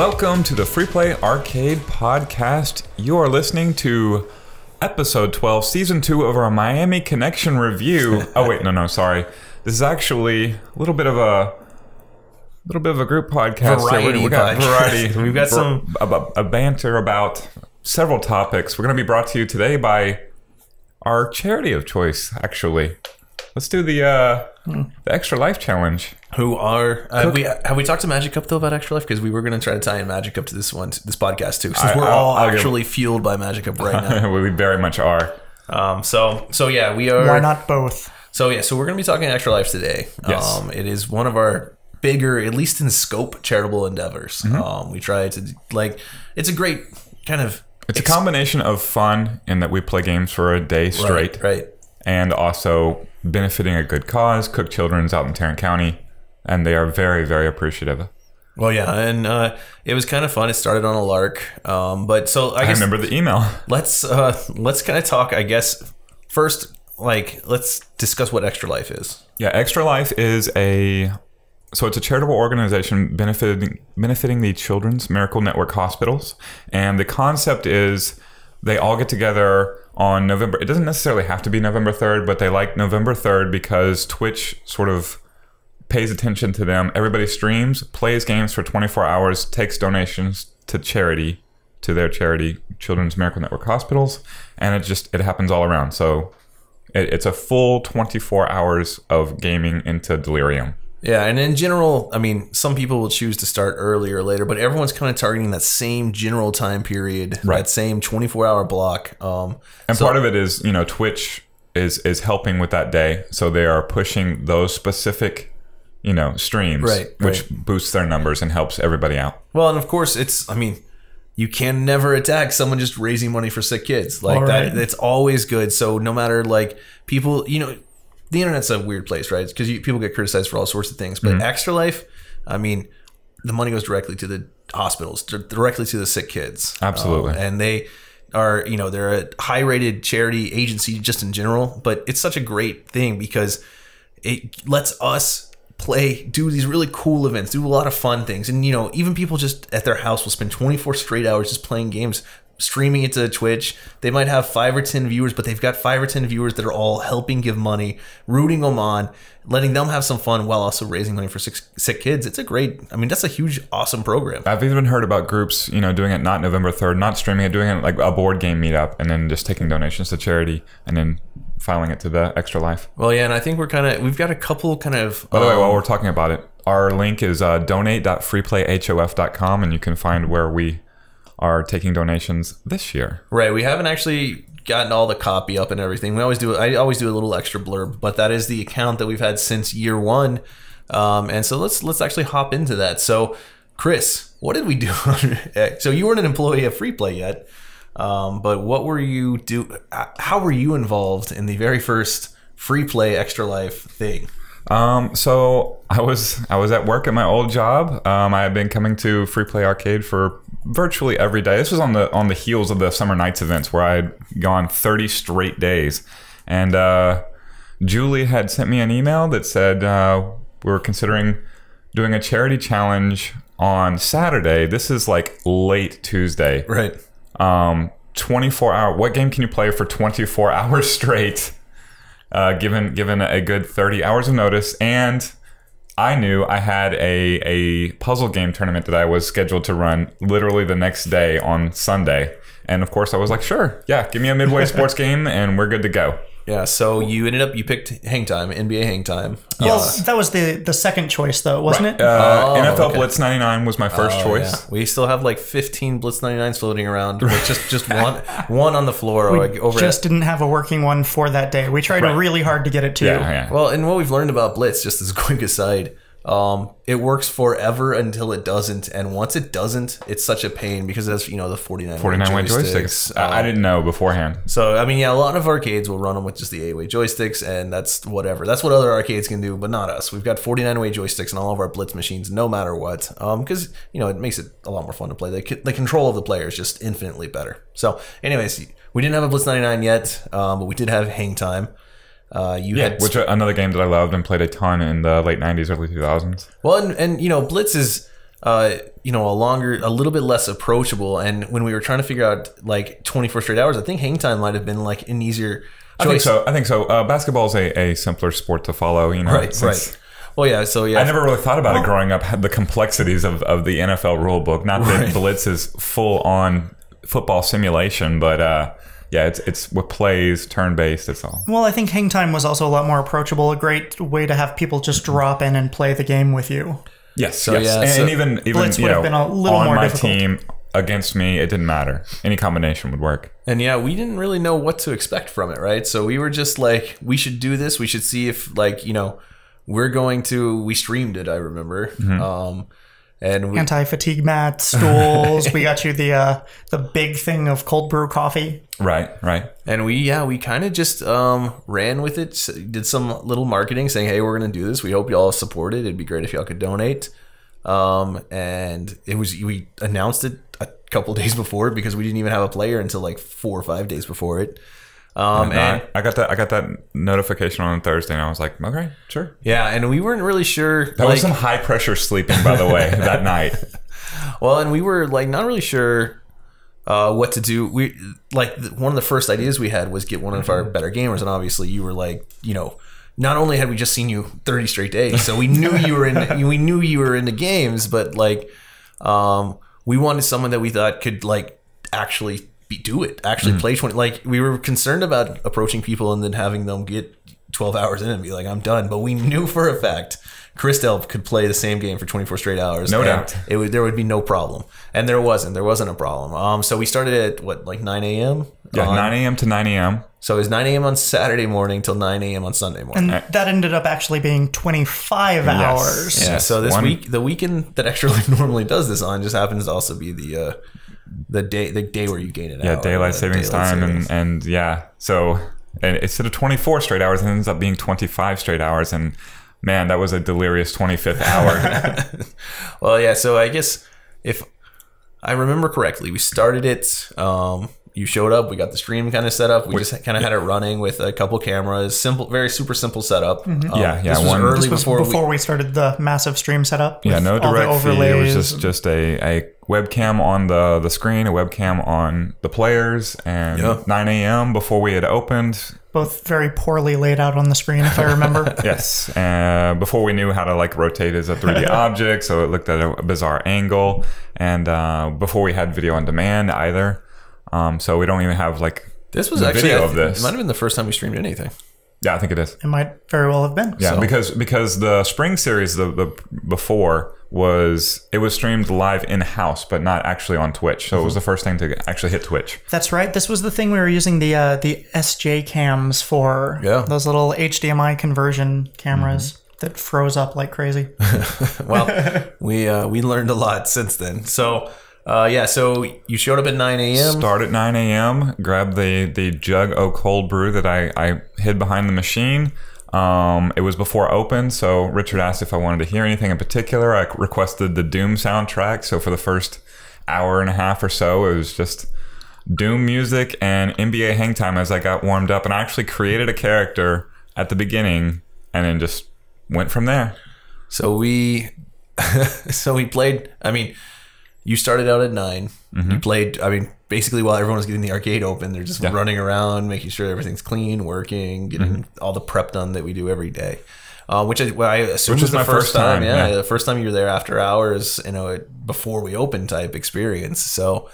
Welcome to the Free Play Arcade Podcast. You are listening to episode 12, season 2 of our Miami Connection review. Oh wait, no, sorry. This is actually a little bit of a group podcast. Variety. We got variety. We've got some a banter about several topics. We're going to be brought to you today by our charity of choice. Actually, let's do the Extra Life Challenge. Who are have we talked to Magic Cup though about Extra Life? Because we were going to try to tie in Magic Cup to this podcast too, since we're all actually fueled by Magic Cup right now. We very much are. So yeah, we are. Why not both? So we're going to be talking Extra Life today. Yes. It is one of our bigger, at least in scope, charitable endeavors. Mm-hmm. We try to it's a great kind of. It's a combination of fun in that we play games for a day straight, right, and also benefiting a good cause. Cook Children's out in Tarrant County, and they are very, very appreciative. Well, yeah, and it was kind of fun. It started on a lark, but so I guess remember the email. Let's kind of talk. I guess first, let's discuss what Extra Life is. Yeah, Extra Life is it's a charitable organization benefiting the Children's Miracle Network hospitals. And the concept is they all get together on November. It doesn't necessarily have to be November 3rd, but they like November 3rd because Twitch sort of pays attention to them. Everybody streams, plays games for 24 hours, takes donations to their charity, Children's Miracle Network hospitals. And it happens all around. So it's a full 24 hours of gaming into delirium. Yeah, and in general, I mean, some people will choose to start earlier or later, but everyone's kind of targeting that same general time period, right. That same 24-hour block. And part of it is, Twitch is helping with that day, so they are pushing those specific, streams, which boosts their numbers and helps everybody out. Well, and of course, you can never attack someone just raising money for sick kids like that. It's always good. So no matter people, the internet's a weird place, right? Because people get criticized for all sorts of things. But Extra Life, the money goes directly to the hospitals, directly to the sick kids. Do and they are, they're a high-rated charity agency just in general. But it's such a great thing because it lets us do these really cool events, do a lot of fun things. And, even people just at their house will spend 24 straight hours just playing games, streaming it to Twitch. They might have 5 or 10 viewers, but they've got 5 or 10 viewers that are all helping give money, rooting them on, letting them have some fun while also raising money for sick kids. It's that's a huge, awesome program. I've even heard about groups, doing it not November 3rd, not streaming it, doing it like a board game meetup, and then just taking donations to charity and then filing it to the Extra Life. Well, yeah, and I think we've got a couple kind of... By the way, while we're talking about it, our link is donate.freeplayhof.com, and you can find where we are taking donations this year. Right. We haven't actually gotten all the copy up and everything. I always do a little extra blurb, but that is the account that we've had since year one. And so let's actually hop into that. So, Chris, what did we do? So you weren't an employee of Free Play yet, but what were you how were you involved in the very first Free Play Extra Life thing? So I was at work at my old job. I had been coming to Free Play Arcade for virtually every day. This was on the heels of the Summer Nights events where I had gone 30 straight days. And Julie had sent me an email that said we were considering doing a charity challenge on Saturday. This is like late Tuesday. Right. 24 hour. What game can you play for 24 hours straight? Given a good 30 hours of notice, and I knew I had a puzzle game tournament that I was scheduled to run literally the next day on Sunday. And of course I was like, sure, yeah, give me a midway sports game and we're good to go. Yeah, so you picked Hang Time, NBA Hang Time. Yes, that was the second choice though, wasn't it? NFL Blitz 99 was my first choice. Yeah. We still have 15 Blitz 99s floating around. Just one on the floor. We didn't have a working one for that day. We tried really hard to get it too. Yeah. Well, and what we've learned about Blitz, just as a quick aside, it works forever until it doesn't, and once it doesn't, it's such a pain because that's the 49-way joysticks. I didn't know beforehand. So a lot of arcades will run them with just the 8-way joysticks, and that's whatever. That's what other arcades can do, but not us. We've got 49-way joysticks in all of our Blitz machines, no matter what, because it makes it a lot more fun to play. The control of the player is just infinitely better. So, anyways, we didn't have a Blitz 99 yet, but we did have Hang Time. Which another game that I loved and played a ton in the late 90s, early 2000s. Well, and Blitz is a little bit less approachable. And when we were trying to figure out like 24 straight hours, I think hang time might have been like an easier choice. I think so. Basketball is a simpler sport to follow. Right. Well, yeah. So yeah, I never really thought about it growing up. The complexities of the NFL rule book. Not that Blitz is full on football simulation, but yeah, it's what plays turn based. It's all. Well, I think hang time was also a lot more approachable. A great way to have people just drop in and play the game with you. Yes. So yes. And even Blitz would have been a little on more my difficult. team against me, it didn't matter. Any combination would work. And yeah, we didn't really know what to expect from it, right? So we were just like, we should do this. We should see if we streamed it, I remember. Mm-hmm. And anti-fatigue mat, stools. We got you the big thing of cold brew coffee. Right. And we kind of just ran with it, did some little marketing saying, hey, we're going to do this. We hope y'all support it. It'd be great if y'all could donate. And we announced it a couple days before because we didn't even have a player until like 4 or 5 days before it. And I got that notification on Thursday, and I was like, okay, sure. Yeah, and we weren't really sure. That was some high pressure sleeping, by the way, that night. Well, and we were like not really sure what to do. We one of the first ideas we had was get one of our better gamers, and obviously you were like, not only had we just seen you 30 straight days, so we knew you were into games, but like we wanted someone that we thought could like actually play 20. Like we were concerned about approaching people and then having them get 12 hours in and be like, I'm done. But we knew for a fact Christel could play the same game for 24 straight hours. No doubt. There would be no problem. And there wasn't a problem. So we started at 9 a.m. Yeah, 9 a.m. to 9 a.m. So it was 9 a.m. on Saturday morning till 9 a.m. on Sunday morning. And that ended up actually being 25 hours. Yeah. So the weekend that actually normally does this on just happens to also be the day where you gain it out. Yeah, daylight savings time. And yeah. So and instead of 24 straight hours, it ends up being 25 straight hours. And man, that was a delirious 25th hour. Well, yeah. So I guess if I remember correctly, we started it. You showed up. We got the stream kind of set up. We just kind of had it running with a couple cameras. Simple, very super simple setup. Mm-hmm. This was before we started the massive stream setup. Yeah, no direct feed. It was just a webcam on the screen, a webcam on the players, and 9 a.m. before we had opened. Both very poorly laid out on the screen, if I remember. Yes. Before we knew how to rotate as a 3D object, so it looked at a bizarre angle, and before we had video on demand either. So we don't even have this was actually video of this. It might have been the first time we streamed anything. Yeah, I think it is. It might very well have been. Yeah, because the spring series the before was streamed live in house, but not actually on Twitch. So it was the first thing to actually hit Twitch. That's right. This was the thing we were using the SJ cams for. Yeah. Those little HDMI conversion cameras that froze up like crazy. Well, we learned a lot since then. So. So you showed up at 9 a.m. Start at 9 a.m. Grabbed the jug of cold brew that I hid behind the machine. It was before open, so Richard asked if I wanted to hear anything in particular. I requested the Doom soundtrack, so for the first hour and a half or so, it was just Doom music and NBA hang time as I got warmed up. And I actually created a character at the beginning and then just went from there. So we played, you started out at 9. Mm-hmm. You played, basically while everyone was getting the arcade open, they're just running around, making sure everything's clean, working, getting all the prep done that we do every day. Which I assume was the first time. Yeah, the first time you were there after hours, before we opened type experience. So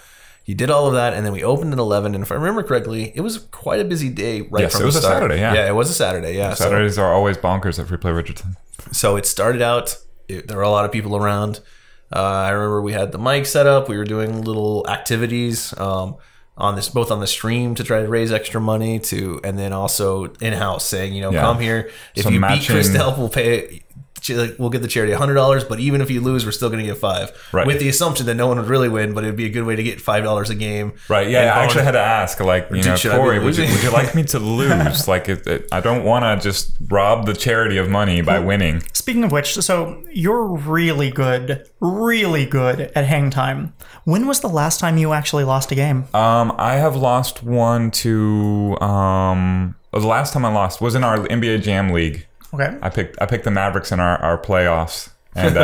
you did all of that, and then we opened at 11. And if I remember correctly, it was quite a busy day from the start. Yes, it was a Saturday, yeah. Yeah, it was a Saturday, yeah. Saturdays are always bonkers at Free Play Richardson. So it started out, there were a lot of people around. I remember we had the mic set up. We were doing little activities both on the stream to try to raise extra money and then also in house saying, come here. If you beat Christel, we'll get the charity $100. But even if you lose, we're still going to get $5. Right. With the assumption that no one would really win, but it'd be a good way to get $5 a game. Right. Yeah. I actually had to ask, Corey, would you like me to lose? I don't want to just rob the charity of money by winning. Speaking of which, so you're really good at hang time. When was the last time you actually lost a game? I have lost one to the last time I lost was in our NBA Jam League. Okay. I picked the Mavericks in our playoffs, and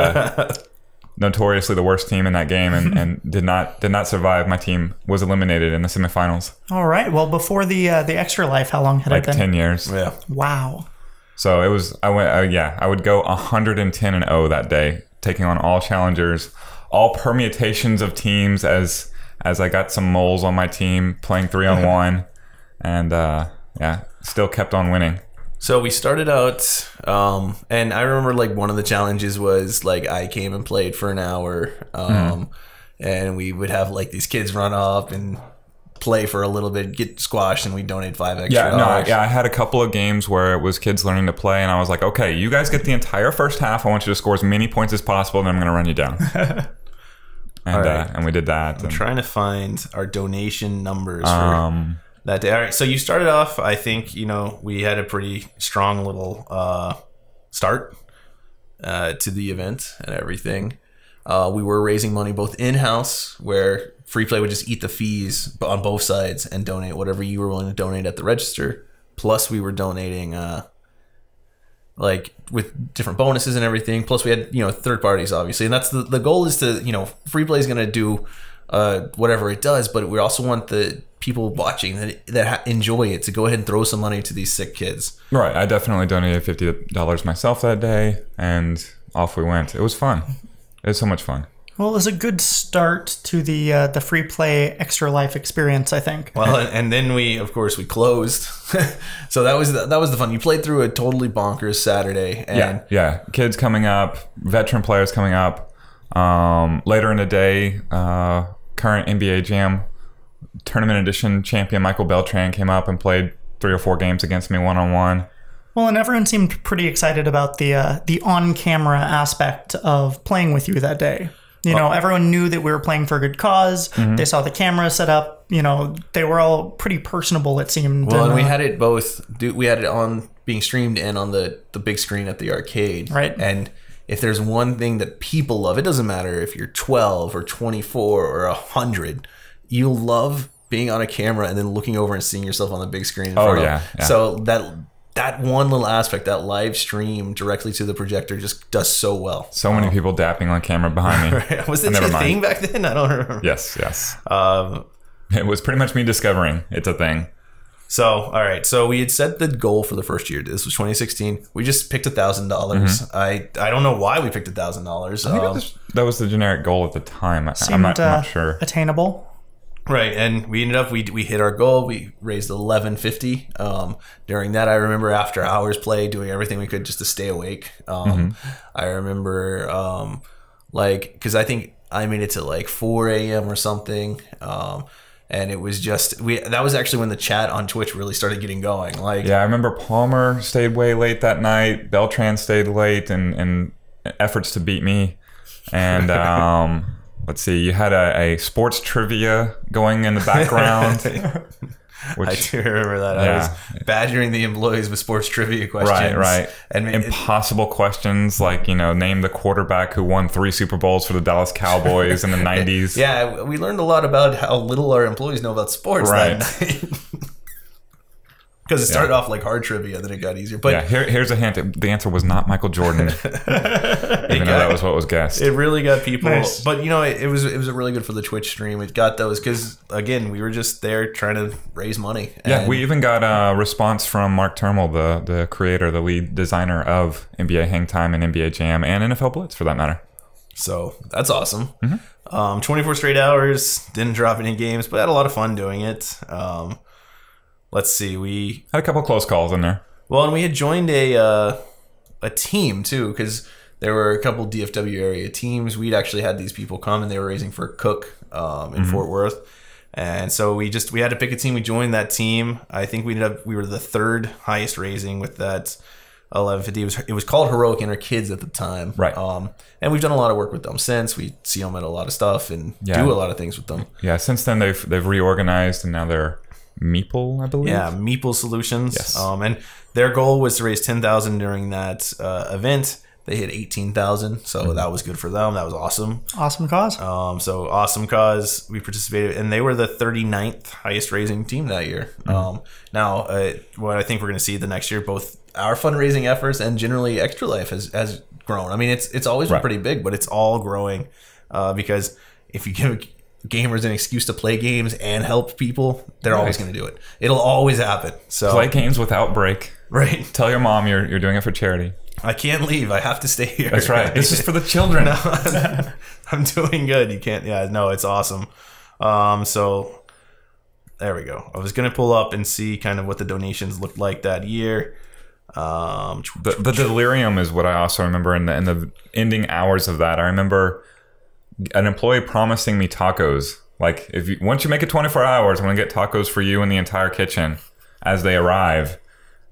notoriously the worst team in that game, and did not survive. My team was eliminated in the semifinals. All right. Well, before the Extra Life, how long had it been? 10 years. Yeah. Wow. So it was. I would go 110-0 that day, taking on all challengers, all permutations of teams. As I got some moles on my team, playing 3-on-1, and still kept on winning. So we started out, and I remember like one of the challenges was like I came and played for an hour, and we would have like these kids run up and play for a little bit, get squashed, and we donate $5 extra. I had a couple of games where it was kids learning to play, and I was like, okay, you guys get the entire first half. I want you to score as many points as possible, and then I'm going to run you down. And we did that. I'm trying to find our donation numbers for that day. All right, so you started off, I think, we had a pretty strong little start to the event and everything. We were raising money both in-house, where Free Play would just eat the fees on both sides and donate whatever you were willing to donate at the register. Plus, we were donating like with different bonuses and everything. Plus, we had third parties, obviously, and that's the goal is to Free Play is going to do whatever it does, but we also want the people watching that enjoy it to go ahead and throw some money to these sick kids. Right. I definitely donated $50 myself that day, and off we went. It was fun. It was so much fun. Well, it was a good start to the Free Play Extra Life experience, I think. Well, and then we closed. So that was the fun. You played through a totally bonkers Saturday. And yeah. Kids coming up, veteran players coming up. Later in the day, current NBA Jam Tournament Edition champion Michael Beltran came up and played 3 or 4 games against me one-on-one. Well, and everyone seemed pretty excited about the on-camera aspect of playing with you that day. Everyone knew that we were playing for a good cause. Mm-hmm. They saw the camera set up. They were all pretty personable, it seemed. Well, and we had it both. We had it on being streamed and on the big screen at the arcade. Right. And if there's one thing that people love, it doesn't matter if you're 12 or 24 or 100, you love being on a camera and then looking over and seeing yourself on the big screen in front of you. So that one little aspect, that live stream directly to the projector, just does so well. So many people dapping on camera behind me. Right. Was it a thing back then? I don't remember. Yes. It was pretty much me discovering it's a thing. So, all right. So we had set the goal for the first year. This was 2016. We just picked $1,000. Mm-hmm. I don't know why we picked $1,000. I think that was the generic goal at the time. I'm not sure. Attainable. Right, and we ended up we hit our goal. We raised $11.50. During that, I remember after hours play, doing everything we could just to stay awake. I remember because I think I made it to like 4 a.m. or something. And it was just that was actually when the chat on Twitch really started getting going. I remember Palmer stayed way late that night. Beltran stayed late in efforts to beat me, and let's see, you had a sports trivia going in the background. Which, I do remember that. I was badgering the employees with sports trivia questions. Right. And impossible questions like, name the quarterback who won 3 Super Bowls for the Dallas Cowboys in the 90s. Yeah, we learned a lot about how little our employees know about sports that night. Because it started off like hard trivia, then it got easier. But here's a hint. The answer was not Michael Jordan. Even though that was what was guessed. It really got people. Nice. But, it was really good for the Twitch stream. It got those because, again, we were just there trying to raise money. Yeah, we even got a response from Mark Termel, the creator, the lead designer of NBA Hang Time and NBA Jam and NFL Blitz, for that matter. So that's awesome. Mm-hmm. 24 straight hours, didn't drop any games, but had a lot of fun doing it. Let's see. We had a couple close calls in there. Well, and we had joined a team too, because there were a couple DFW area teams. We'd actually had these people come, and they were raising for Cook in Fort Worth, and so we had to pick a team. We joined that team. I think we were the 3rd highest raising with that 1150. It was called Heroic Inner Kids at the time, right? And we've done a lot of work with them since. We see them at a lot of stuff and do a lot of things with them. Yeah, since then they've reorganized, and now they're Meeple, I believe. Yeah, Meeple Solutions. Yes. And their goal was to raise $10,000 during that event. They hit $18,000, so that was good for them. That was awesome. Awesome cause. So awesome cause. We participated, and they were the 39th highest raising team that year. Now, what I think we're going to see the next year, both our fundraising efforts and generally Extra Life has grown. I mean, it's always been pretty big, but it's all growing because if you give gamers an excuse to play games and help people, they're always going to do it. It'll always happen. So play games without break. Right. Tell your mom you're doing it for charity. I can't leave. I have to stay here. That's right. This is for the children. No, I'm doing good. You can't. Yeah, no, it's awesome. So there we go. I was going to pull up and see kind of what the donations looked like that year. The delirium is what I also remember in the ending hours of that. I remember an employee promising me tacos. Like, once you make it 24 hours, I'm going to get tacos for you and the entire kitchen as they arrive.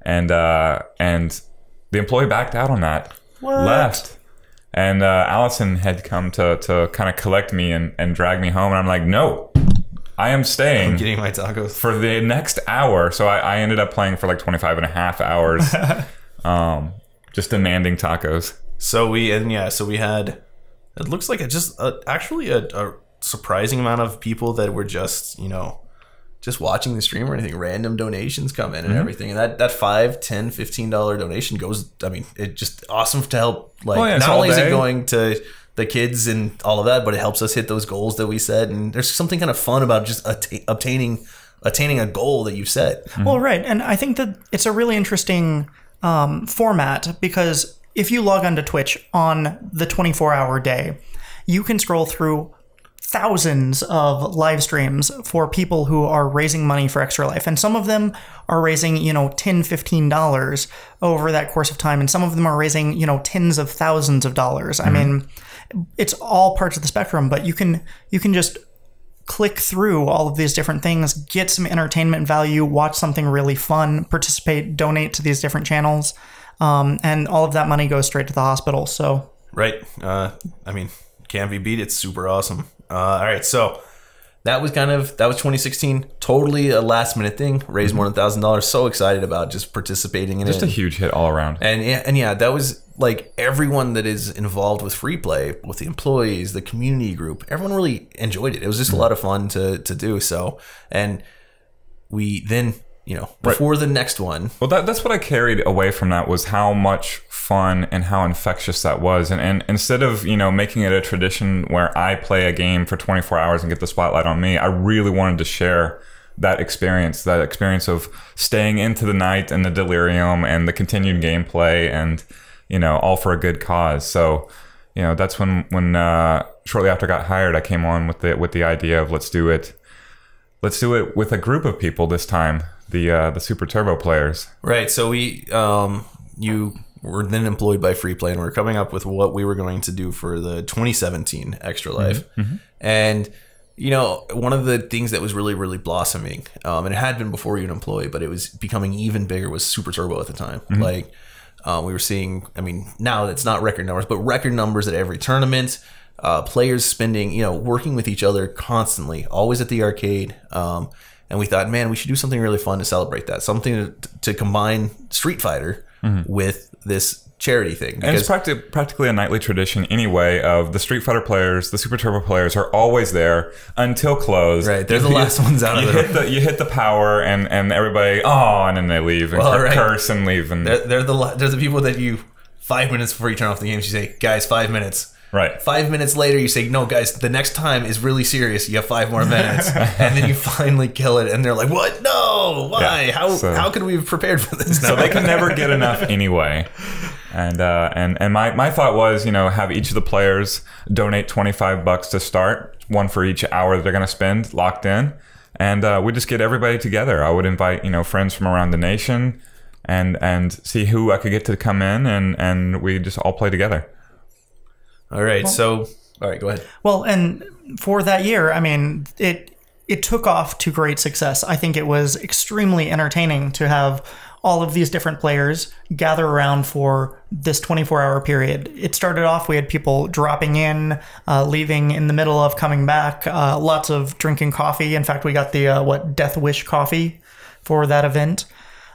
And the employee backed out on that. What? Left. And Allison had come to kind of collect me and drag me home. And I'm like, no, I am staying. I'm getting my tacos. For the next hour. So I ended up playing for like 25 and a half hours. Just demanding tacos. So we had, it looks like actually a surprising amount of people that were just watching the stream or anything. Random donations come in and everything, and that $5, $10, $15 donation goes. I mean, it just awesome to help. Like, not only is it going to the kids and all of that, but it helps us hit those goals that we set. And there's something kind of fun about just attaining a goal that you've set. Well, right, and I think that it's a really interesting format, because if you log onto Twitch on the 24-hour day, you can scroll through thousands of live streams for people who are raising money for Extra Life. And some of them are raising, $10, $15 over that course of time. And some of them are raising, tens of thousands of dollars. I mean, it's all parts of the spectrum, but you can just click through all of these different things, get some entertainment value, watch something really fun, participate, donate to these different channels. And all of that money goes straight to the hospital. So, right. I mean, can't be beat. It's super awesome. All right, so that was 2016. Totally a last minute thing. Raised more than $1,000. So excited about just participating in it. Just a huge hit all around. And yeah, that was like everyone that is involved with free play, with the employees, the community group. Everyone really enjoyed it. It was just a lot of fun to do. So, and we then, before the next one. Well, that's what I carried away from that, was how much fun and how infectious that was. And instead of, making it a tradition where I play a game for 24 hours and get the spotlight on me, I really wanted to share that experience of staying into the night and the delirium and the continued gameplay and, all for a good cause. So, that's when shortly after I got hired, I came on with the idea of let's do it with a group of people this time. The Super Turbo players. Right. So you were then employed by Free Play, and we were coming up with what we were going to do for the 2017 Extra Life. And, one of the things that was really, really blossoming, and it had been before you were an employee, but it was becoming even bigger, was Super Turbo at the time. Like, we were seeing, I mean, now it's not record numbers, but record numbers at every tournament, players spending, working with each other constantly, always at the arcade. And we thought, man, we should do something really fun to celebrate that. Something to combine Street Fighter with this charity thing. And it's practically a nightly tradition anyway of the Street Fighter players, the Super Turbo players are always there until close. Right, they're the last ones out of the You hit the power and everybody, and then they leave and curse and leave. And they're the people that 5 minutes before you turn off the game, you say, guys, 5 minutes. Right. 5 minutes later, you say, no, guys, the next time is really serious. You have 5 more minutes. And then you finally kill it. And they're like, what? No, why? Yeah, how could we have prepared for this? So they can never get enough anyway. And my thought was, have each of the players donate $25 to start, one for each hour that they're going to spend locked in. And we just get everybody together. I would invite, friends from around the nation and see who I could get to come in and we just all play together. All right. All right, go ahead. Well, and for that year, I mean, it took off to great success. I think it was extremely entertaining to have all of these different players gather around for this 24-hour period. It started off, we had people dropping in, leaving in the middle of coming back, lots of drinking coffee. In fact, we got the Death Wish coffee for that event.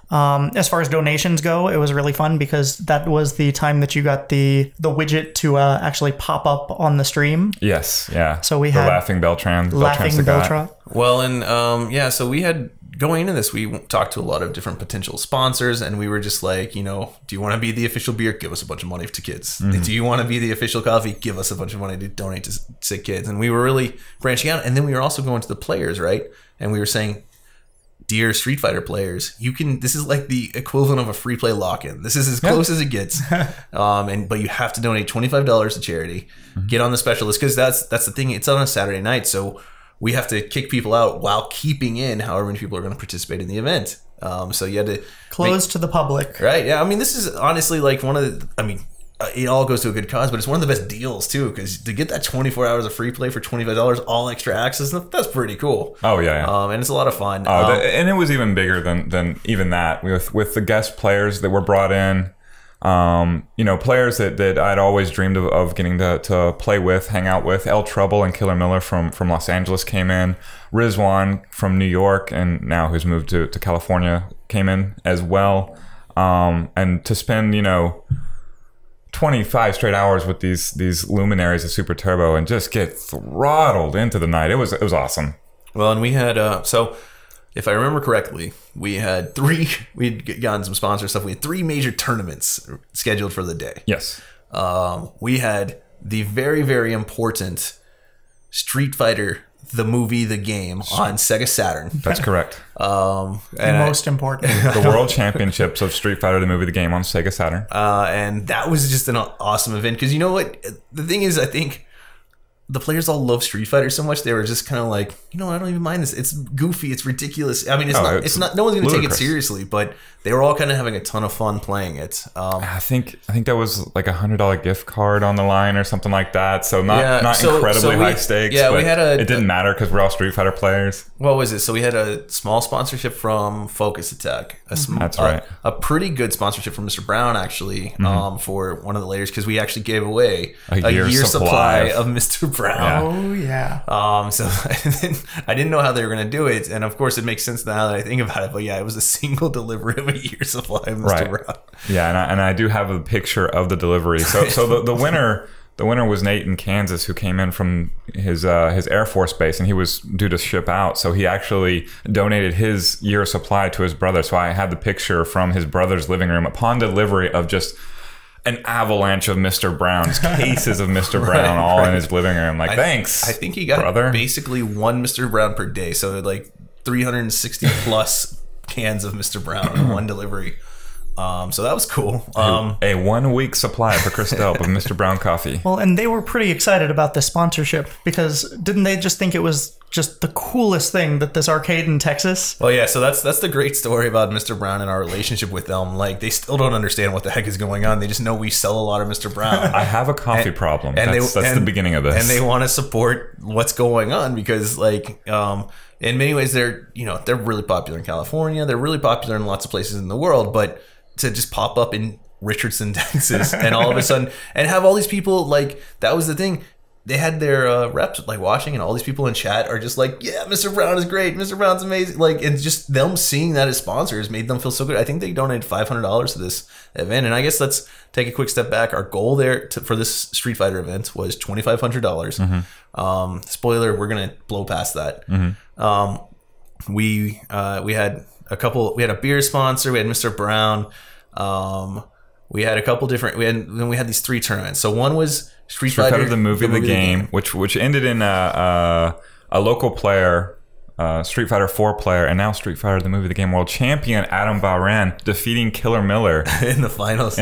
As far as donations go, it was really fun because that was the time that you got the widget to actually pop up on the stream. Yes, yeah. So we had the Laughing Beltran. Laughing Beltran. Well, and so we had going into this, we talked to a lot of different potential sponsors, and we were just like, do you want to be the official beer? Give us a bunch of money to kids. Do you want to be the official coffee? Give us a bunch of money to donate to sick kids. And we were really branching out. And then we were also going to the players, right? And we were saying, dear Street Fighter players, this is like the equivalent of a free play lock-in. This is as close as it gets. But you have to donate $25 to charity. Get on the special list, because that's the thing. It's on a Saturday night, so we have to kick people out while keeping in however many people are going to participate in the event. So you had to close to the public. Right. Yeah. I mean, this is honestly like it all goes to a good cause, but it's one of the best deals too, because to get that 24 hours of free play for $25, all extra access, that's pretty cool. Oh yeah. And it's a lot of fun. And it was even bigger than even that with the guest players that were brought in. Players that I'd always dreamed of getting to play with, hang out with. El Trouble and Killer Miller from Los Angeles came in. Rizwan from New York, and now who's moved to California, came in as well. And to spend 25 straight hours with these luminaries of Super Turbo and just get throttled into the night. It was awesome. Well, and we had so if I remember correctly, we'd gotten some sponsor stuff. We had 3 major tournaments scheduled for the day. Yes. We had the very, very important Street Fighter, the movie, the game, on Sega Saturn. That's correct. Most important. The World Championships of Street Fighter, the movie, the game, on Sega Saturn. And that was just an awesome event, because you know what? The thing is, I think the players all love Street Fighter so much, they were just kind of like, I don't even mind this. It's goofy. It's ridiculous. I mean, it's not. No one's going to take it seriously, but they were all kind of having a ton of fun playing it. I think that was like $100 gift card on the line or something like that. So not incredibly high stakes. Yeah, but it didn't matter because we're all Street Fighter players. What was it? So we had a small sponsorship from Focus Attack. That's right. A pretty good sponsorship from Mr. Brown, actually, for one of the laters, because we actually gave away a year supply of Mr. Brown. Oh yeah. So I didn't know how they were going to do it, and of course it makes sense now that I think about it. But yeah, it was a single delivery of a year's supply of Mr. Brown. Yeah, and I do have a picture of the delivery. So the winner was Nate in Kansas, who came in from his Air Force base, and he was due to ship out. So he actually donated his year's supply to his brother. So I had the picture from his brother's living room upon delivery of just an avalanche of Mr. Brown's cases of Mr. Brown all in his living room. Like, thanks. I think he got basically one Mr. Brown per day. So like 360 plus cans of Mr. Brown in one delivery. So that was cool. A 1 week supply for Chris Delp of Mr. Brown coffee. Well, and they were pretty excited about this sponsorship, because didn't they just think it was just the coolest thing, that this arcade in Texas? Well, yeah, so that's the great story about Mr. Brown and our relationship with them. Like, they still don't understand what the heck is going on. They just know we sell a lot of Mr. Brown. I have a coffee problem. That's the beginning of this. And they want to support what's going on, because like in many ways they're really popular in California. They're really popular in lots of places in the world, but to just pop up in Richardson, Texas, and all of a sudden, and have all these people, like, that was the thing. They had their reps like watching, and all these people in chat are just like, yeah, Mr. Brown is great. Mr. Brown's amazing. Like, and just them seeing that as sponsors made them feel so good. I think they donated $500 to this event. And I guess let's take a quick step back. Our goal there for this Street Fighter event was $2,500. Spoiler, we're going to blow past that. We had a beer sponsor. We had Mr. Brown. We had a couple different, then we had these 3 tournaments. So one was Street Fighter, the movie, the game, which ended in a local player, Street Fighter 4 player, and now Street Fighter, the movie, the game world champion, Adam Bahrain, defeating Killer Miller in the finals.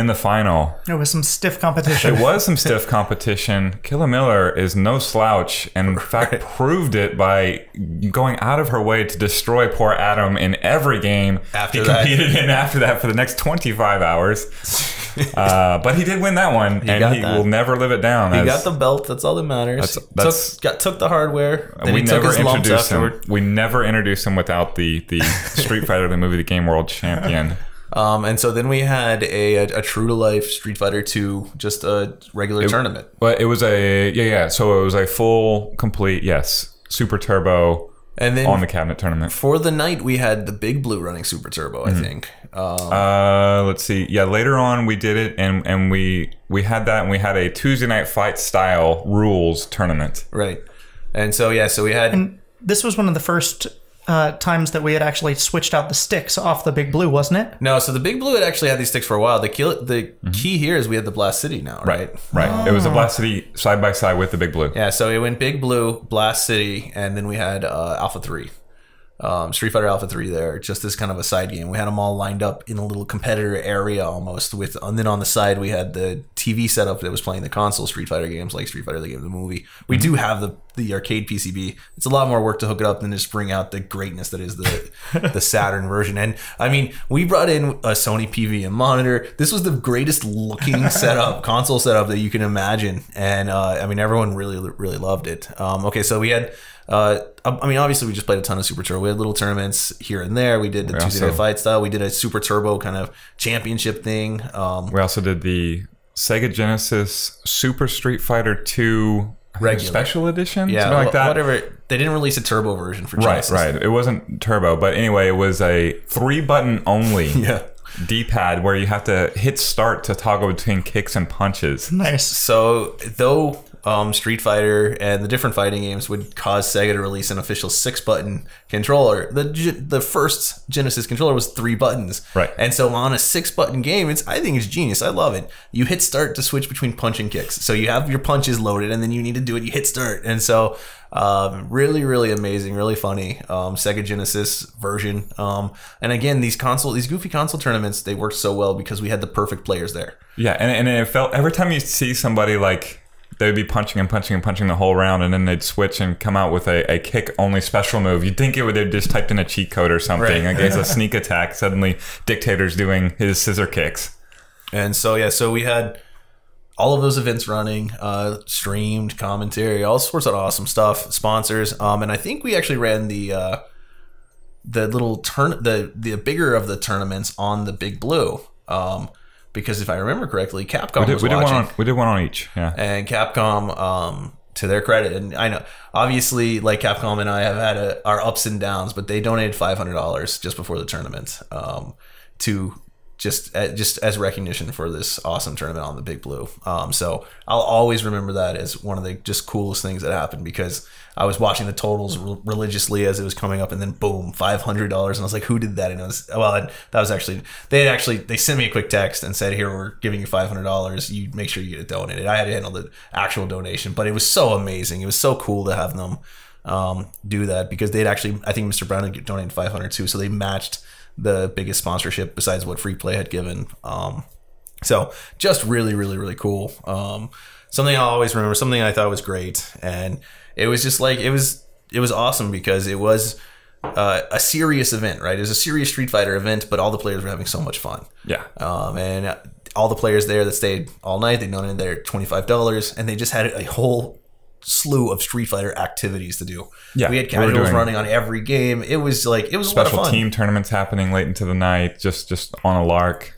It was some stiff competition. It was some stiff competition. Killer Miller is no slouch, and in fact proved it by going out of her way to destroy poor Adam in every game he competed in after that for the next 25 hours. But he did win that one, and he will never live it down. He got the belt. That's all that matters. Took the hardware. Then he took his lumps afterward. We never introduced him without the Street Fighter, the movie, the game world champion. And so then we had a true to life Street Fighter 2, just a regular tournament. But it was so it was a full, complete, Super Turbo. And then on the cabinet tournament for the night, we had the Big Blue running Super Turbo. I think. Let's see. Yeah, later on we did it, and we had that, and we had a Tuesday night fight style rules tournament. Right, and so we had. And this was one of the first times that we had actually switched out the sticks off the Big Blue, wasn't it? No, so the Big Blue had actually had these sticks for a while. The key here is we had the Blast City now, right? Right. Oh. It was the Blast City side by side with the Big Blue. Yeah, so it went Big Blue, Blast City, and then we had Alpha 3. Street Fighter Alpha 3 there, just as kind of a side game. We had them all lined up in a little competitor area almost and then on the side we had the TV setup that was playing the console Street Fighter games like Street Fighter the Game of the Movie. We do have the arcade PCB. It's a lot more work to hook it up than just bring out the greatness that is the Saturn version. And I mean, we brought in a Sony PVM monitor. This was the greatest looking console setup that you can imagine. And I mean, everyone really, really loved it. Okay, so we had I mean, obviously, we just played a ton of Super Turbo. We had little tournaments here and there. We did the Tuesday Night Fight style. We did a Super Turbo kind of championship thing. We also did the Sega Genesis Super Street Fighter 2 Special Edition, something like that. Whatever. They didn't release a turbo version for Genesis. Right. It wasn't turbo, but anyway, it was a 3-button only. D-pad where you have to hit start to toggle between kicks and punches. Nice. So though Street Fighter and the different fighting games would cause Sega to release an official 6-button controller, the first Genesis controller was 3 buttons. Right. And so on a 6-button game, I think it's genius. I love it. You hit start to switch between punch and kicks. So you have your punches loaded and then you need to do it. You hit start. And so really, really amazing, really funny Sega Genesis version. And again, these goofy console tournaments, they worked so well because we had the perfect players there. Yeah, and it felt every time you see somebody like they'd be punching and punching and punching the whole round, and then they'd switch and come out with a kick-only special move. You'd think they'd just typed in a cheat code or something against a sneak attack. Suddenly, Dictator's doing his scissor kicks. And so, so we had all of those events running, streamed, commentary, all sorts of awesome stuff, sponsors. And I think we actually ran the bigger of the tournaments on the Big Blue. Because if I remember correctly, Capcom was watching. We did one on each, yeah. And Capcom, to their credit, and I know, obviously, like Capcom and I have had our ups and downs, but they donated $500 just before the tournament to just as recognition for this awesome tournament on the Big Blue. So I'll always remember that as one of the just coolest things that happened because I was watching the totals religiously as it was coming up, and then boom, $500, and I was like, "Who did that?" And it was that was actually they sent me a quick text and said, "Here, we're giving you $500. You make sure you get it donated." I had to handle the actual donation, but it was so amazing. It was so cool to have them do that because they'd actually, I think Mr. Brown had donated $500 too, so they matched the biggest sponsorship besides what Free Play had given. So just really, really, really cool. Something I'll always remember, something I thought was great, and it was just like it was awesome because it was a serious event, right? It was a serious Street Fighter event, but all the players were having so much fun. Yeah. And all the players there that stayed all night, they donated their $25, and they just had a whole slew of Street Fighter activities to do. Yeah, we had casuals running on every game. It was like a lot of fun. Special team tournaments happening late into the night, just on a lark.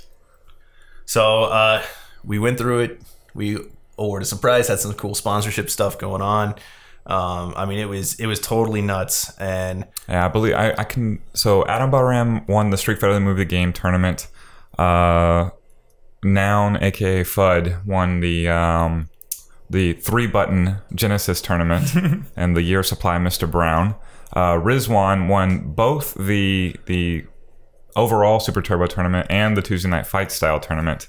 So we went through it. We awarded some prize, had some cool sponsorship stuff going on. I mean, it was totally nuts. And yeah, I believe I can. So Adam Balaram won the Street Fighter the Movie Game tournament. Noun, aka FUD, won the 3-button Genesis tournament and the Year Supply Mr. Brown. Rizwan won both the overall Super Turbo tournament and the Tuesday Night Fight style tournament.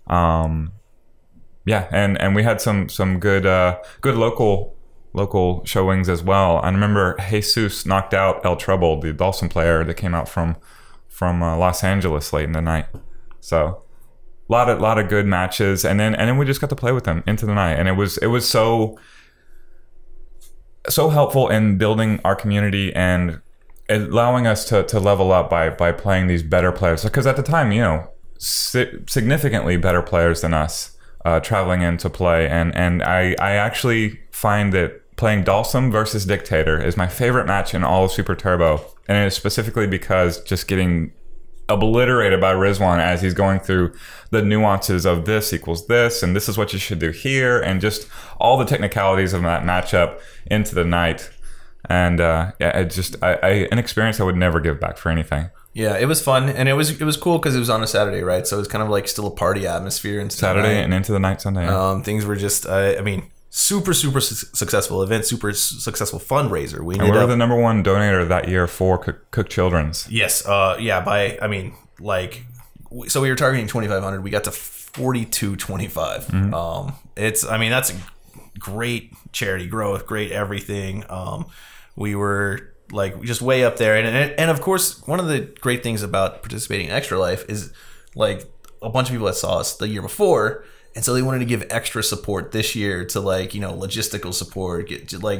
Yeah, and we had some good local showings as well. I remember Jesus knocked out El Trouble, the Dawson player that came out from Los Angeles late in the night. So a lot of good matches, and then we just got to play with them into the night, and it was so helpful in building our community and allowing us to level up by playing these better players. Because at the time, significantly better players than us traveling in to play, and I actually find that playing Dalsum versus Dictator is my favorite match in all of Super Turbo, and it is specifically because just getting obliterated by Rizwan as he's going through the nuances of this equals this, and this is what you should do here, and just all the technicalities of that matchup into the night. And yeah, an experience I would never give back for anything. Yeah, it was fun, and it was cool because it was on a Saturday, right? So it was kind of like still a party atmosphere and Saturday and into the night Sunday. Things were just, I mean, super successful event, super successful fundraiser. We were the number one donator that year for Cook Children's. Yes. Yeah. So we were targeting 2,500. We got to 4,225. Mm-hmm. That's a great charity growth, great everything. We were like just way up there, and of course, one of the great things about participating in Extra Life is like a bunch of people that saw us the year before. And so they wanted to give extra support this year to logistical support,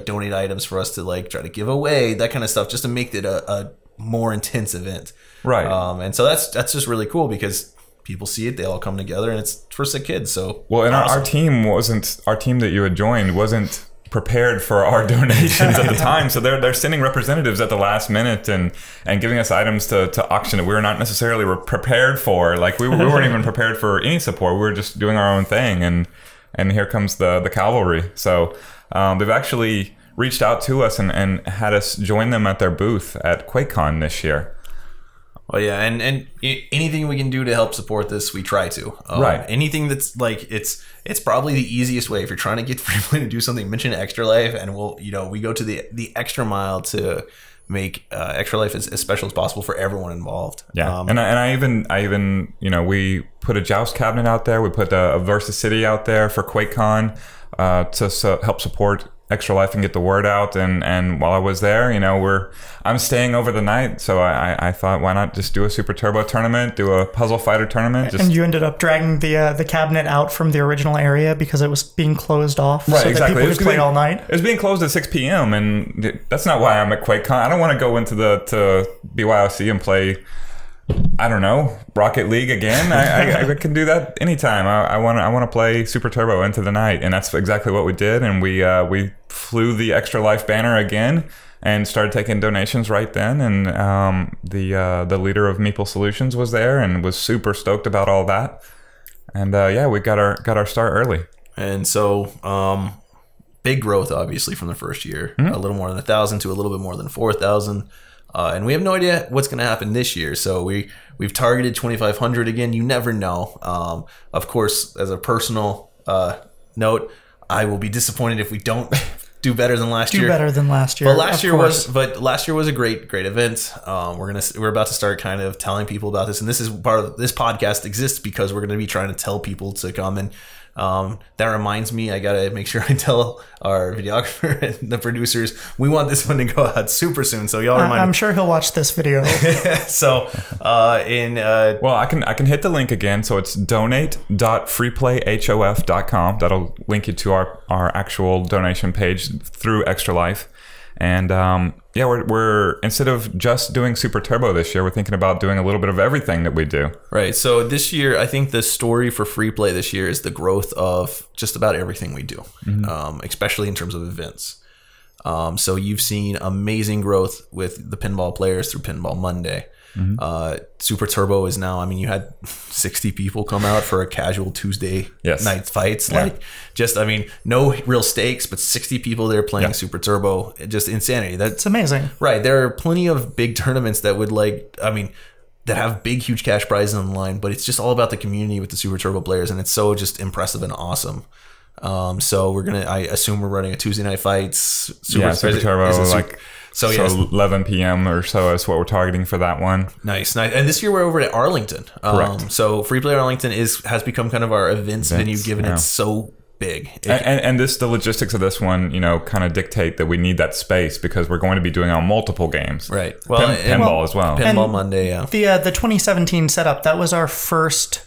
donate items for us to try to give away, that kind of stuff, just to make it a more intense event. Right. And so that's just really cool because people see it, they all come together, and it's for sick kids. So and our team that you had joined wasn't prepared for our donations at the time, so they're sending representatives at the last minute and giving us items to auction that we were not necessarily prepared for. Like we weren't even prepared for any support. We were just doing our own thing, and here comes the cavalry. So they've actually reached out to us and had us join them at their booth at QuakeCon this year. Oh yeah, and anything we can do to help support this, we try to. Right. Anything that's it's probably the easiest way if you're trying to get free play to do something. Mention Extra Life, and we go to the extra mile to make Extra Life as special as possible for everyone involved. Yeah, and I even we put a joust cabinet out there. We put a Versus City out there for QuakeCon to help support Extra Life and get the word out. And while I was there, I'm staying over the night, so I thought, why not just do a Super Turbo tournament, do a Puzzle Fighter tournament? And you ended up dragging the cabinet out from the original area because it was being closed off, right? So Exactly. That people could play all night. It was being closed at 6 p.m. and that's not why I'm at QuakeCon. I don't want to go into to BYOC and play, I don't know, Rocket League again. I can do that anytime. I want to play Super Turbo into the night, and that's exactly what we did. And we flew the Extra Life banner again and started taking donations right then. And the leader of Meeple Solutions was there and was super stoked about all that. And we got our start early. And so big growth, obviously, from the first year. Mm-hmm. A little more than 1,000 to a little bit more than 4,000. And we have no idea what's going to happen this year. So we've targeted 2,500 again. You never know. Of course, as a personal note, I will be disappointed if we don't do better than last year. Do better than last year. But last year was a great event. We're about to start kind of telling people about this, and this is part of this podcast exists because we're going to be trying to tell people to come. And that reminds me, I gotta make sure I tell our videographer and the producers we want this one to go out super soon. So y'all remind me. I'm sure he'll watch this video. So well, I can hit the link again. So it's donate.freeplayhof.com. That'll link you to our actual donation page through Extra Life. And we're instead of just doing Super Turbo this year, we're thinking about doing a little bit of everything that we do. Right. So this year, I think the story for Free Play this year is the growth of just about everything we do, especially in terms of events. So you've seen amazing growth with the pinball players through Pinball Monday. Super Turbo is now, you had 60 people come out for a casual Tuesday night fights. Yeah. No real stakes, but 60 people there playing Super Turbo. Just insanity. That's amazing. Right. There are plenty of big tournaments that would that have big, huge cash prizes on the line, but it's just all about the community with the Super Turbo players, and it's so just impressive and awesome. So I assume we're running a Tuesday night fights. Super Turbo, So 11 p.m. or so is what we're targeting for that one. Nice. And this year we're over at Arlington. Correct. So Free Play Arlington has become kind of our events venue, given it's so big. And the logistics of this one, kind of dictate that we need that space because we're going to be doing on multiple games. Right. Well, pinball as well. Pinball Monday, yeah. The 2017 setup, that was our first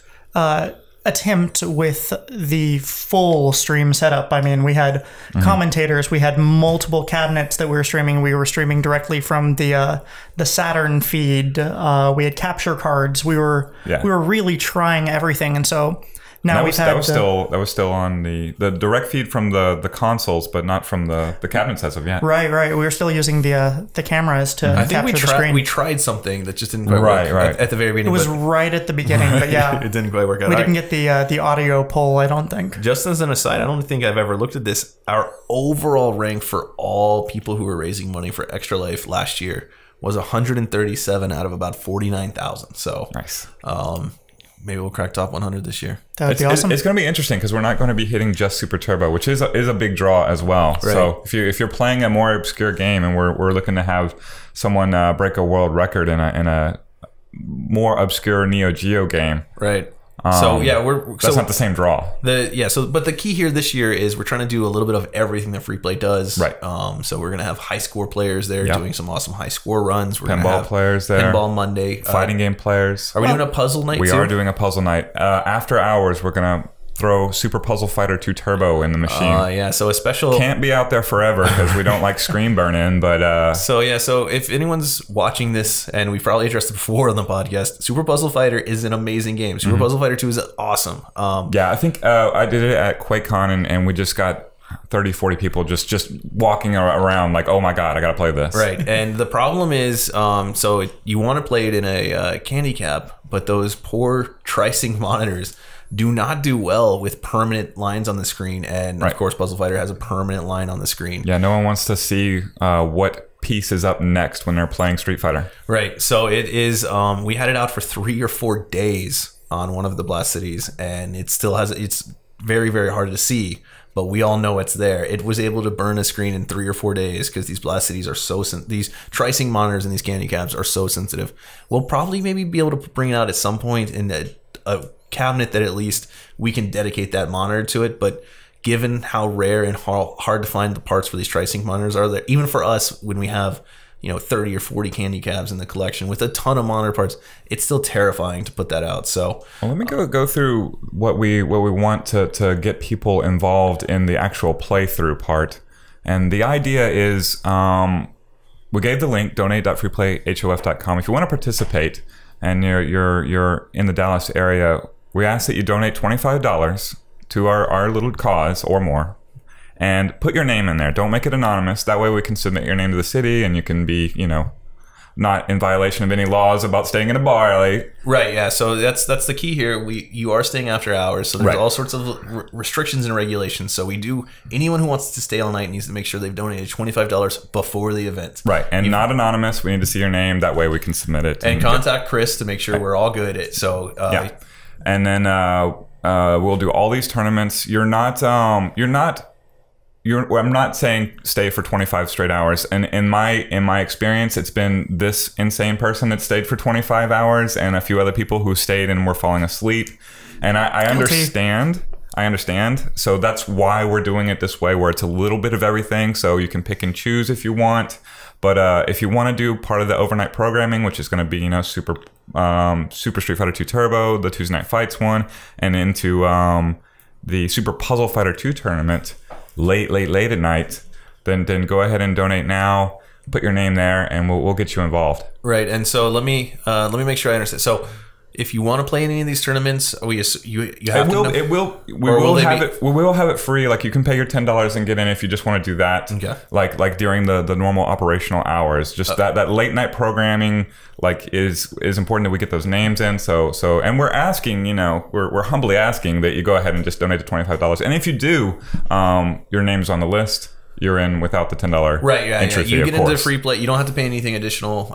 attempt with the full stream setup. We had commentators, we had multiple cabinets that we were streaming. We were streaming directly from the Saturn feed. We had capture cards. We were really trying everything, and so now that was still on the direct feed from the consoles, but not from the cabinets as of yet. Right. We were still using the cameras to capture the screen. We tried something that just didn't quite work at the very beginning. It was right at the beginning, but it didn't quite work out. We didn't get the audio pull, I don't think. Just as an aside, I don't think I've ever looked at this. Our overall rank for all people who were raising money for Extra Life last year was 137 out of about 49,000. So nice. maybe we'll crack top 100 this year. That would be awesome. It's going to be interesting because we're not going to be hitting just Super Turbo, which is a big draw as well. Right. So if you're playing a more obscure game, and we're looking to have someone break a world record in a more obscure Neo Geo game, right? So that's not the same draw. But the key here this year is we're trying to do a little bit of everything that Free Play does. Right. So we're gonna have high score players there doing some awesome high score runs. We're Pinball gonna have players there. Pinball Monday. Fighting game players. Are we doing a puzzle night? We too? are doing a puzzle night. After hours, we're gonna throw Super Puzzle Fighter 2 Turbo in the machine. So a special can't be out there forever because we don't like screen burn-in. But so if anyone's watching this, and we've probably addressed it before on the podcast, Super Puzzle Fighter is an amazing game. Super Puzzle Fighter 2 is awesome. I think I did it at QuakeCon, and we just got 30, 40 people just walking around like, oh my god, I gotta play this. Right. And the problem is, you want to play it in a candy cap, but those poor tri-sync monitors do not do well with permanent lines on the screen. And of course, Puzzle Fighter has a permanent line on the screen. Yeah, no one wants to see what piece is up next when they're playing Street Fighter. Right. So it is, we had it out for 3 or 4 days on one of the Blast Cities, and it still has, it's very, very hard to see, but we all know it's there. It was able to burn a screen in 3 or 4 days because these Blast Cities are these tri-sync monitors and these candy caps are so sensitive. We'll probably maybe be able to bring it out at some point in a cabinet that at least we can dedicate that monitor to it. But given how rare and how hard to find the parts for these tri-sync monitors are, there, even for us, when we have 30 or 40 candy cabs in the collection with a ton of monitor parts, it's still terrifying to put that out. So let me go through what we want to get people involved in the actual playthrough part. And the idea is, we gave the link, donate.freeplayhof.com. If you want to participate and you're in the Dallas area, we ask that you donate $25 to our little cause or more, and put your name in there. Don't make it anonymous. That way we can submit your name to the city, and you can be, not in violation of any laws about staying in a bar late. Right, yeah. So that's the key here. You are staying after hours, so there's all sorts of restrictions and regulations. So anyone who wants to stay all night needs to make sure they've donated $25 before the event. Right, and not anonymous. We need to see your name. That way we can submit it. And contact Chris to make sure we're all good. And then we'll do all these tournaments. I'm not saying stay for 25 straight hours. And in my experience, it's been this insane person that stayed for 25 hours and a few other people who stayed and were falling asleep. And I understand. So that's why we're doing it this way, where it's a little bit of everything. So you can pick and choose if you want. But if you want to do part of the overnight programming, which is going to be, Super Street Fighter 2 Turbo, the Tuesday Night Fights one, and into the Super Puzzle Fighter 2 tournament late at night, then go ahead and donate now. Put your name there, and we'll get you involved. Right. And so let me make sure I understand. So if you want to play any of these tournaments, you have we will have it free. Like, you can pay your $10 and get in if you just want to do that. Okay. Like during the normal operational hours. Just that late night programming is important that we get those names in. So and we're asking, we're humbly asking that you go ahead and just donate the $25. And if you do, your name's on the list. You're in without the $10 entry fee. You get into free play. You don't have to pay anything additional.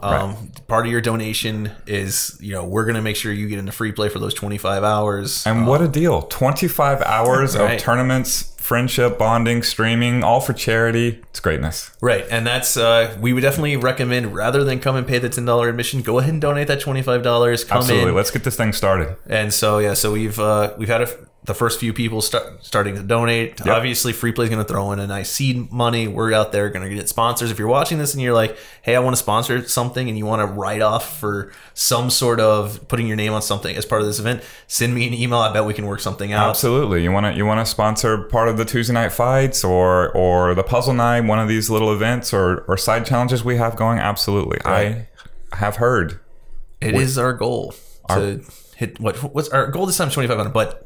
Part of your donation is, we're going to make sure you get into free play for those 25 hours. And what a deal. 25 hours of tournaments, friendship, bonding, streaming, all for charity. It's greatness. Right. And that's, we would definitely recommend, rather than come and pay the $10 admission, go ahead and donate that $25. Absolutely. Let's get this thing started. And so, so we've had the first few people starting to donate. Yep. Obviously, Free Play is going to throw in a nice seed money. We're out there going to get sponsors. If you're watching this and you're like, hey, I want to sponsor something, and you want to write off for some sort of putting your name on something as part of this event, send me an email. I bet we can work something out. Absolutely. You want to sponsor part of the Tuesday Night Fights or the Puzzle Night, one of these little events or side challenges we have going? Absolutely. Right. I have heard. It is our goal to hit what's our goal this time? 2,500, but.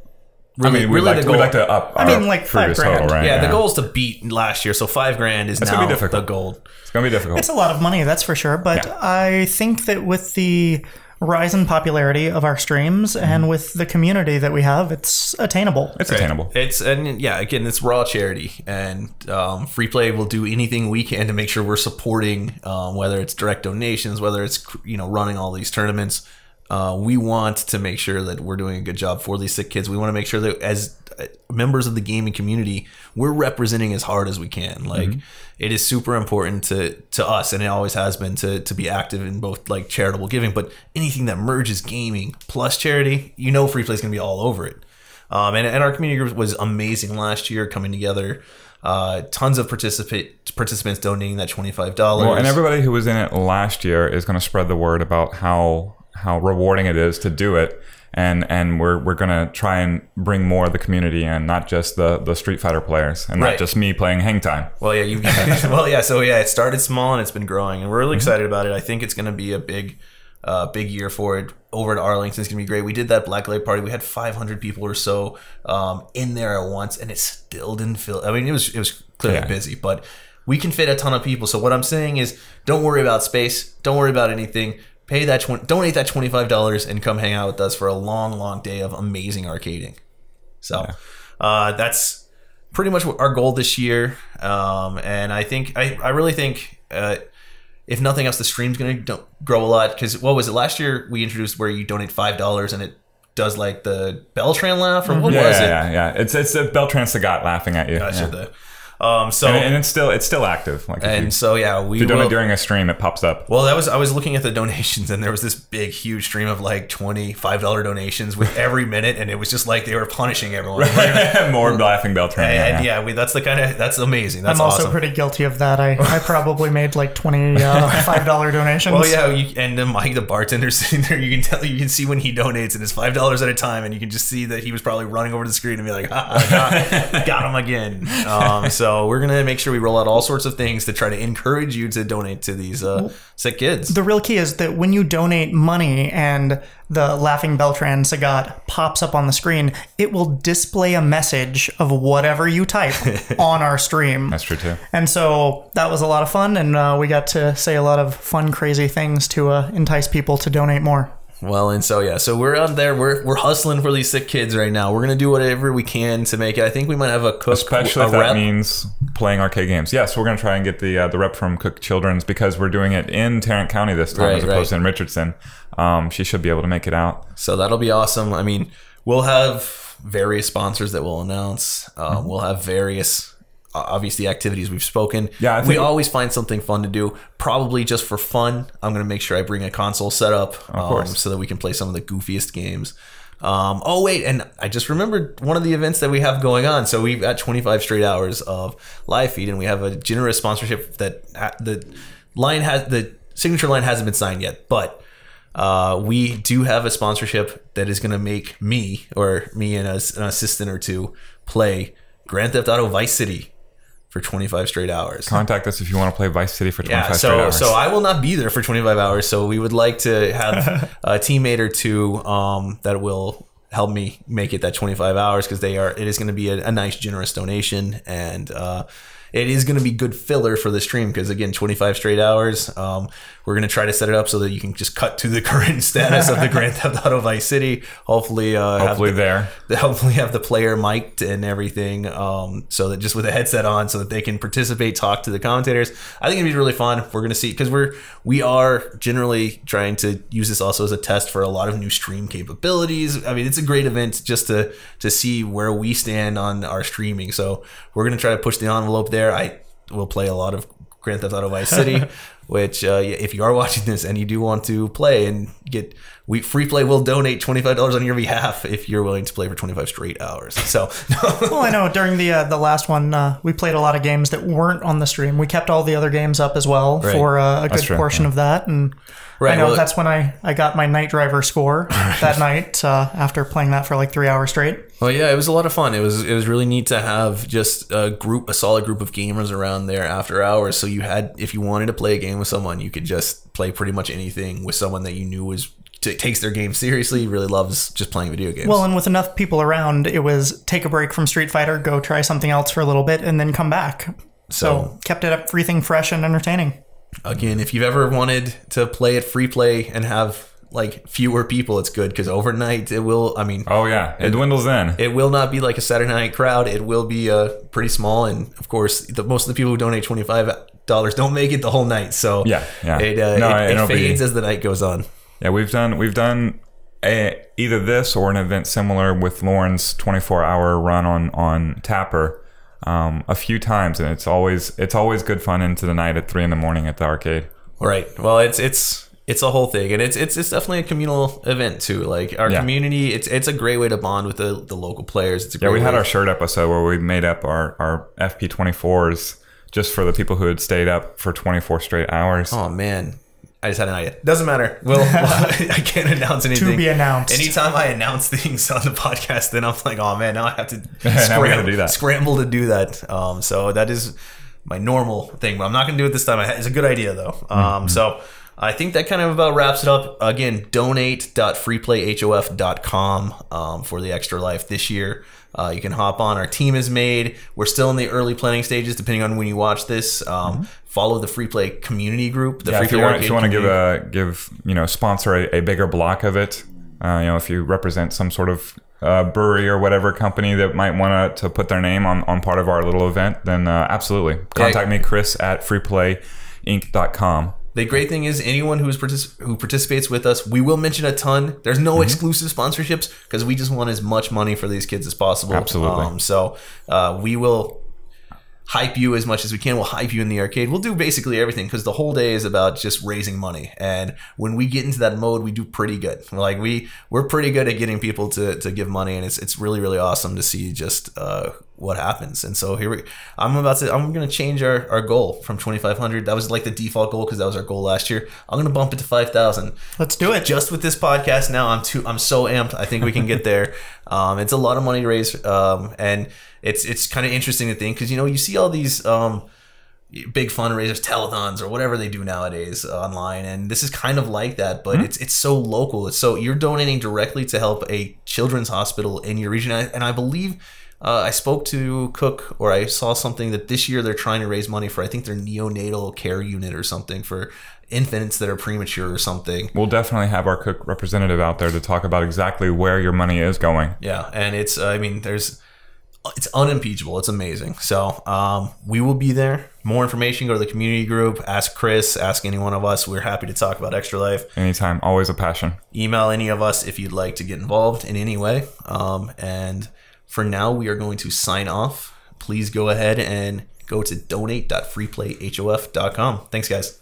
We'd like to up. Like $5,000, total, right? Yeah, the goal is to beat last year, so $5,000 is now the goal. It's gonna be difficult. It's a lot of money, that's for sure. But I think that with the rise in popularity of our streams and with the community that we have, it's attainable. It's attainable. Again, it's raw charity, and Free Play will do anything we can to make sure we're supporting, whether it's direct donations, whether it's running all these tournaments. we want to make sure that we're doing a good job for these sick kids. We want to make sure that as members of the gaming community, we're representing as hard as we can. Like it is super important to us, and it always has been, to be active in both like charitable giving, but anything that merges gaming plus charity, free play is going to be all over it. And our community group was amazing last year, coming together. Tons of participants donating that $25. Well, and everybody who was in it last year is going to spread the word about how rewarding it is to do it. And we're going to try and bring more of the community in, not just the Street Fighter players, and not just me playing Hang Time. Well, yeah, So it started small and it's been growing, and we're really excited about it. I think it's going to be a big year for it. Over at Arlington, it's going to be great. We did that Blacklight party. We had 500 people or so in there at once, and it still didn't feel. I mean, it was clearly busy, but we can fit a ton of people. So what I'm saying is, don't worry about space. Don't worry about anything. Donate that $25 and come hang out with us for a long, long day of amazing arcading. So that's pretty much our goal this year. And I really think, if nothing else, the stream's going to grow a lot. Because what was it last year? We introduced where you donate $5 and it does like the Beltran laugh, or what was it? Yeah. It's the Beltran Sagat laughing at you. Gotcha. And it's still active. Like if you donate during a stream, it pops up. Well, I was looking at the donations, and there was this big, huge stream of like $25 donations with every minute, and it was just like they were punishing everyone. More laughing Beltran. That's amazing. That's I'm also awesome. pretty guilty of that. I probably made like 20 $5 donations. Well, yeah, and Mike, the bartender, sitting there, you can see when he donates, and it's $5 at a time, and you can just see that he was probably running over to the screen and be like, got him again. So we're going to make sure we roll out all sorts of things to try to encourage you to donate to these sick kids. The real key is that when you donate money and the Laughing Beltran Sagat pops up on the screen, it will display a message of whatever you type on our stream. That's true too. And so that was a lot of fun, and we got to say a lot of fun, crazy things to entice people to donate more. Well, and so we're out there. We're hustling for these sick kids right now. We're gonna do whatever we can to make it. I think we might have a cook, especially if that means playing arcade games. Yes, we're gonna try and get the rep from Cook Children's, because we're doing it in Tarrant County this time as opposed to in Richardson. She should be able to make it out. So that'll be awesome. I mean, we'll have various sponsors that we'll announce. We'll have various. Obviously, activities we've spoken. Yeah, we always find something fun to do, probably just for fun. I'm going to make sure I bring a console setup so that we can play some of the goofiest games. And I just remembered one of the events that we have going on. So we've got 25 straight hours of live feed, and we have a generous sponsorship that the signature line hasn't been signed yet, but we do have a sponsorship that is going to make me and an assistant or two play Grand Theft Auto Vice City for 25 straight hours. Contact us if you want to play Vice City for 25 straight hours. So I will not be there for 25 hours. So we would like to have a teammate or two that will help me make it that 25 hours, because it is going to be a nice, generous donation, and it is going to be good filler for the stream, because again, 25 straight hours. We're going to try to set it up so that you can just cut to the current status of the Grand Theft Auto Vice City. Hopefully have the player mic'd and everything, so that just with a headset on, so that they can participate, talk to the commentators. I think it'd be really fun. We're going to see, because we are generally trying to use this also as a test for a lot of new stream capabilities. I mean, it's a great event just to see where we stand on our streaming. So we're going to try to push the envelope there. I will play a lot of Grand Theft Auto Vice City, which if you are watching this and you do want to play and get free play, will donate $25 on your behalf if you're willing to play for 25 straight hours. So well, I know during the last one we played a lot of games that weren't on the stream. We kept all the other games up as well for a good portion of that, and I know that's when I got my Night Driver score that night after playing that for like 3 hours straight. Well, yeah, it was a lot of fun. It was really neat to have just a solid group of gamers around there after hours. So if you wanted to play a game with someone, you could just play pretty much anything with someone that you knew takes their game seriously, really loves just playing video games. Well, and with enough people around, it was take a break from Street Fighter, go try something else for a little bit, and then come back. So kept everything fresh and entertaining. Again, if you've ever wanted to play at free play and have like fewer people, it's good, because overnight it will, it dwindles in. It will not be like a Saturday night crowd. It will be pretty small, and of course most of the people who donate $25 don't make it the whole night, so it fades as the night goes on. Yeah, we've done either this or an event similar with Lauren's 24-hour run on Tapper a few times, and it's always good fun into the night at 3 a.m. at the arcade. Right. Well, it's a whole thing, and it's definitely a communal event too. Like our community, it's a great way to bond with the local players. It's a great we had way. our shirt episode where we made up our FP24s just for the people who had stayed up for 24 straight hours. Oh man, I just had an idea. Doesn't matter. Well, I can't announce anything. To be announced. Anytime I announce things on the podcast, then I'm like, oh man, now I have to scramble to do that. So that is my normal thing, but I'm not going to do it this time. It's a good idea though. So I think that kind of about wraps it up. Again, donate.freeplayhof.com for the Extra Life this year. You can hop on. Our team is made. We're still in the early planning stages, depending on when you watch this. Follow the Free Play community group. The Free Play if you want to give sponsor a bigger block of it. If you represent some sort of brewery or whatever company that might want to put their name on part of our little event, then absolutely contact me, Chris at freeplayinc.com. The great thing is anyone who participates with us, we will mention a ton. There's no exclusive sponsorships because we just want as much money for these kids as possible. Absolutely. So we will hype you as much as we can. We'll hype you in the arcade. We'll do basically everything because the whole day is about just raising money. And when we get into that mode, we do pretty good. Like we're pretty good at getting people to give money, and it's really, really awesome to see just what happens. And so I'm going to change our goal from 2,500. That was like the default goal because that was our goal last year. I'm going to bump it to 5,000. Let's do it. Just with this podcast now, I'm so amped. I think we can get there. It's a lot of money to raise, and it's kind of interesting to think because you see all these big fundraisers, telethons, or whatever they do nowadays online, and this is kind of like that, but it's so local. It's so you're donating directly to help a children's hospital in your region, and I believe. I spoke to Cook, or I saw something that this year they're trying to raise money for, I think their neonatal care unit or something for infants that are premature or something. We'll definitely have our Cook representative out there to talk about exactly where your money is going. Yeah, and it's unimpeachable. It's amazing. So we will be there. More information, go to the community group, ask Chris, ask any one of us. We're happy to talk about Extra Life. Anytime, always a passion. Email any of us if you'd like to get involved in any way. And for now, we are going to sign off. Please go ahead and go to donate.freeplayhof.com. Thanks, guys.